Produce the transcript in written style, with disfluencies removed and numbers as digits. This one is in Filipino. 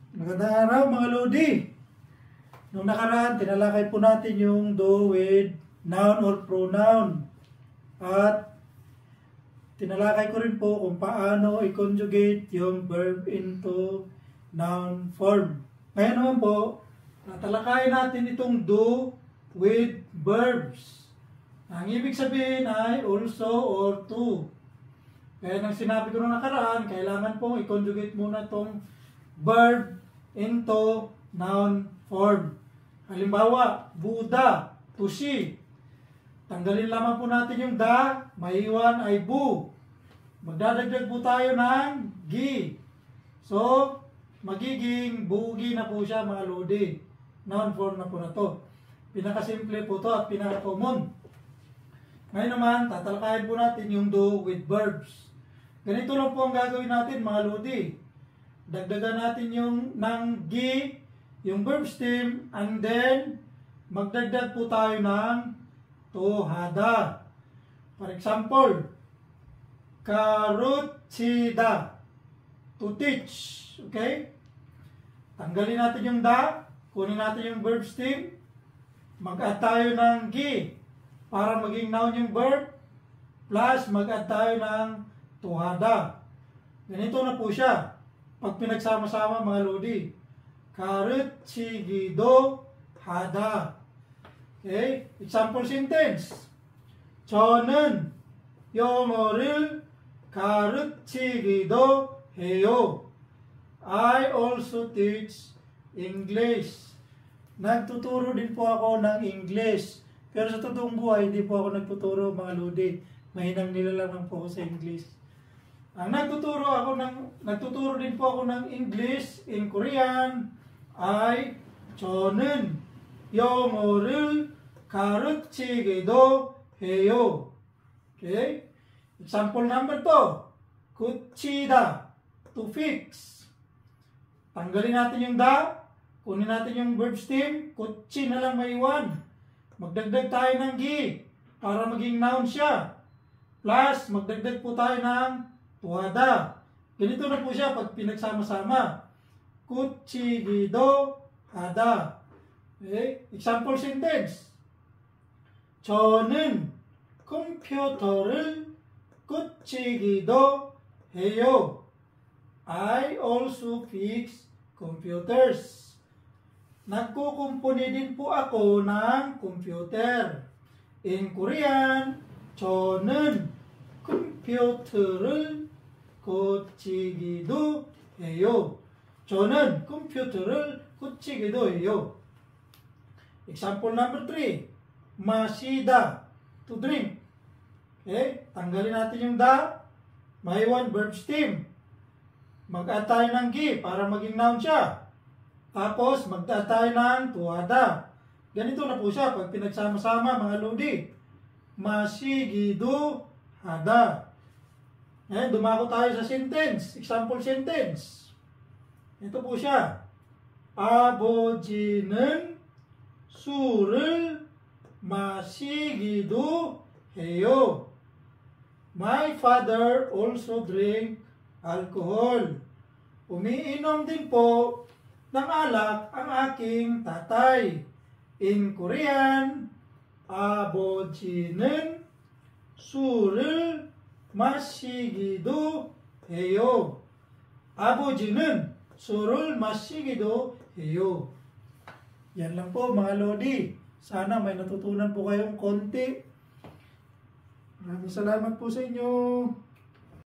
Magandang araw mga Lodi. Nung nakaraan, tinalakay po natin yung do with noun or pronoun. At tinalakay ko rin po kung paano i-conjugate yung verb into noun form. Ngayon naman po, tatalakayin natin itong do with verbs. Ang ibig sabihin ay also or to. Kaya nang sinabi ko nung nakaraan, kailangan pong i-conjugate muna itong verb into noun form. Halimbawa, Buddha, to see. Tanggalin lamang po natin yung da, maiwan ay bu. Magdadagdag po tayo ng gi. So, magiging bugi na po siya mga Lodi. Noun form na po na to. Pinakasimple po to at pinaka-common. Ngayon naman, tatalakayin po natin yung do with verbs. Ganito lang po ang gagawin natin mga Lodi. Dagdagan natin yung ng gi, yung verb stem, and then magdagdag po tayo ng to hada. For example, karutsida, to teach. Okay? Tanggalin natin yung da, kunin natin yung verb stem, mag-add tayo ng gi para maging noun yung verb, plus mag-add tayo ng to hada. Ganito na po siya. Pag pinagsama-sama mga Lodi, karutsigido hada. Okay? Example sentence. 저는 영어를 가르치기도 해요. I also teach English. Nagtuturo din po ako ng English. Pero sa totoong buhay, hindi po ako nagtuturo mga Lodi. Mahinang nilalang po ako sa English. Ang nagtuturo din po ako ng English in Korean ay 저는 영어를 가르치기도 해요. Okay? Example number 2. 고치다, to fix. Tanggalin natin yung da, kunin natin yung verb stem, kutsi na lang maiwan. Magdagdag tayo ng gi para maging noun siya. Plus, magdagdag po tayo ng tuwada. Ganito na po siya pag pinagsama-sama. Kutsigido hada. Okay? Example sentence. 저는 컴퓨터를 고치기도 해요. I also fix computers. Nagkukumpuni din po ako ng computer. In Korean, 저는 컴퓨터를 고치기도 해요. 저는 컴퓨터를 고치기도 해요. Example number 3. 마시다, to drink. Okay? Tanggalin natin yung da, maiwan verb stem. Mag-add tayo ng gi para maging noun siya. Tapos, mag-add tayo ng tuwada. Ganito na po siya pag pinagsama-sama mga Lodi. Masigido hada. Ngayon, dumako tayo sa sentence. Example sentence. Ito po siya. 아버지는 술을 마시기도 해요. My father also drink alcohol. Umiinom din po ng alak ang aking tatay. In Korean, 아버지는 술을 마시기도 해요. 아버지는 술을 마시기도 해요. Yan lang po mga Lodi. Sana may natutunan po kayong konti. Maraming salamat po sa inyo.